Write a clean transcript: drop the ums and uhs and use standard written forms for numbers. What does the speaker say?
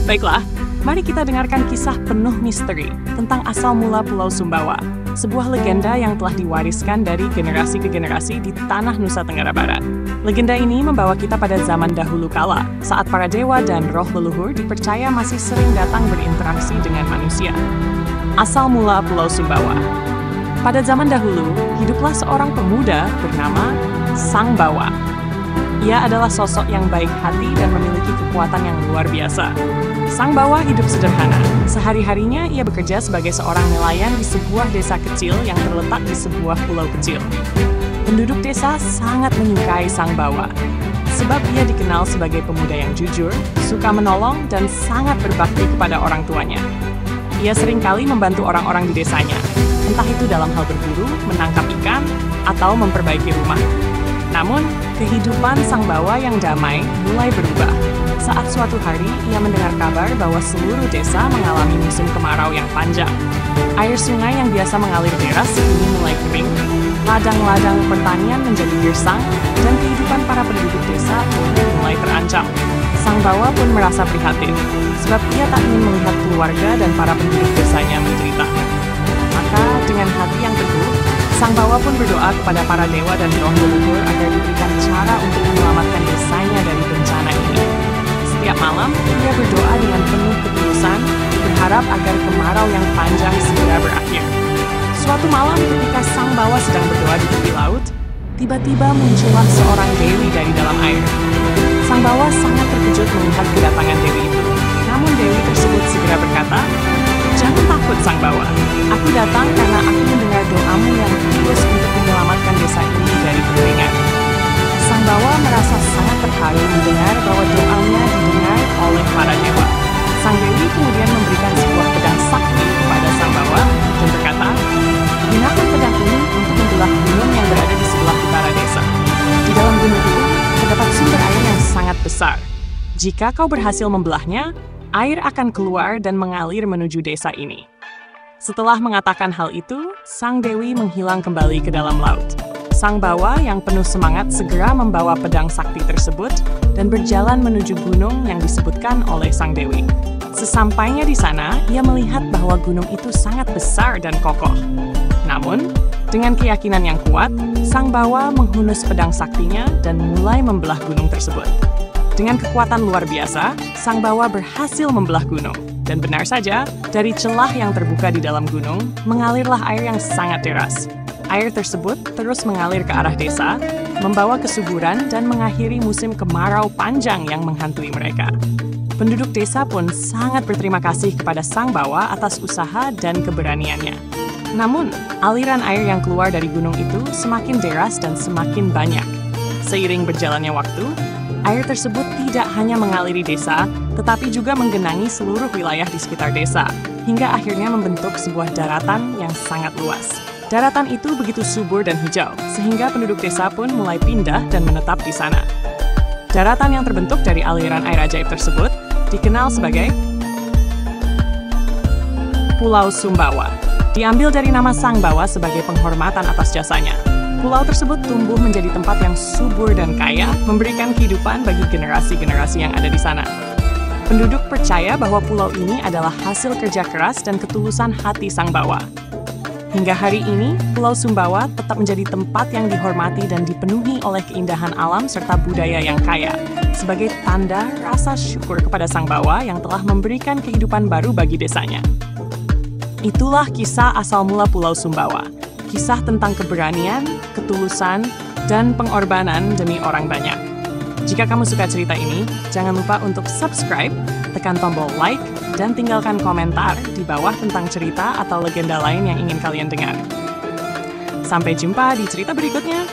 Baiklah, mari kita dengarkan kisah penuh misteri tentang asal mula Pulau Sumbawa, sebuah legenda yang telah diwariskan dari generasi ke generasi di tanah Nusa Tenggara Barat. Legenda ini membawa kita pada zaman dahulu kala, saat para dewa dan roh leluhur dipercaya masih sering datang berinteraksi dengan manusia. Asal mula Pulau Sumbawa. Pada zaman dahulu, hiduplah seorang pemuda bernama Sang Bawa. Ia adalah sosok yang baik hati dan memiliki kekuatan yang luar biasa. Sang Bawa hidup sederhana. Sehari-harinya ia bekerja sebagai seorang nelayan di sebuah desa kecil yang terletak di sebuah pulau kecil. Penduduk desa sangat menyukai Sang Bawa, sebab ia dikenal sebagai pemuda yang jujur, suka menolong, dan sangat berbakti kepada orang tuanya. Ia seringkali membantu orang-orang di desanya, entah itu dalam hal berburu, menangkap ikan, atau memperbaiki rumah. Namun, kehidupan Sang Bawa yang damai mulai berubah saat suatu hari ia mendengar kabar bahwa seluruh desa mengalami musim kemarau yang panjang. Air sungai yang biasa mengalir deras kini mulai kering, ladang-ladang pertanian menjadi gersang, dan kehidupan para penduduk desa pun mulai terancam. Sang Bawa pun merasa prihatin, sebab ia tak ingin melihat keluarga dan para penduduk desanya menderita. Maka, dengan hati yang teguh, Sang Bawa pun berdoa kepada para dewa dan roh leluhur agar diberikan cara untuk menyelamatkan desanya dari bencana ini. Setiap malam, ia berdoa dengan penuh ketulusan, berharap agar kemarau yang panjang segera berakhir. Suatu malam ketika Sang Bawa sedang berdoa di tepi laut, tiba-tiba muncullah seorang dewi dari dalam air. Sang Bawa sangat terkejut melihat kedatangan dewi itu. Namun dewi tersebut segera berkata, "Jangan takut, Sang Bawa. Aku datang karena aku mendengar doamu yang tulus untuk menyelamatkan desa ini dari kekeringan." Sang Bawa merasa sangat terharu mendengar bahwa doanya didengar oleh para dewa. Sang dewi kemudian memberikan sebuah pedang sakti kepada Sang Bawa dan berkata, "Gunakan pedang ini untuk membelah gunung yang berada di sebelah utara desa. Di dalam gunung itu terdapat sumber air yang sangat besar. Jika kau berhasil membelahnya, air akan keluar dan mengalir menuju desa ini." Setelah mengatakan hal itu, Sang Dewi menghilang kembali ke dalam laut. Sang Bawa yang penuh semangat segera membawa pedang sakti tersebut dan berjalan menuju gunung yang disebutkan oleh Sang Dewi. Sesampainya di sana, ia melihat bahwa gunung itu sangat besar dan kokoh. Namun, dengan keyakinan yang kuat, Sang Bawa menghunus pedang saktinya dan mulai membelah gunung tersebut. Dengan kekuatan luar biasa, Sang Bawa berhasil membelah gunung. Dan benar saja, dari celah yang terbuka di dalam gunung, mengalirlah air yang sangat deras. Air tersebut terus mengalir ke arah desa, membawa kesuburan dan mengakhiri musim kemarau panjang yang menghantui mereka. Penduduk desa pun sangat berterima kasih kepada Sang Bawa atas usaha dan keberaniannya. Namun, aliran air yang keluar dari gunung itu semakin deras dan semakin banyak. Seiring berjalannya waktu, air tersebut tidak hanya mengaliri desa, tetapi juga menggenangi seluruh wilayah di sekitar desa, hingga akhirnya membentuk sebuah daratan yang sangat luas. Daratan itu begitu subur dan hijau, sehingga penduduk desa pun mulai pindah dan menetap di sana. Daratan yang terbentuk dari aliran air ajaib tersebut dikenal sebagai Pulau Sumbawa. Diambil dari nama Sang Bawa sebagai penghormatan atas jasanya. Pulau tersebut tumbuh menjadi tempat yang subur dan kaya, memberikan kehidupan bagi generasi-generasi yang ada di sana. Penduduk percaya bahwa pulau ini adalah hasil kerja keras dan ketulusan hati Sang Bawa. Hingga hari ini, Pulau Sumbawa tetap menjadi tempat yang dihormati dan dipenuhi oleh keindahan alam serta budaya yang kaya, sebagai tanda rasa syukur kepada Sang Bawa yang telah memberikan kehidupan baru bagi desanya. Itulah kisah asal mula Pulau Sumbawa. Kisah tentang keberanian, ketulusan, dan pengorbanan demi orang banyak. Jika kamu suka cerita ini, jangan lupa untuk subscribe, tekan tombol like, dan tinggalkan komentar di bawah tentang cerita atau legenda lain yang ingin kalian dengar. Sampai jumpa di cerita berikutnya.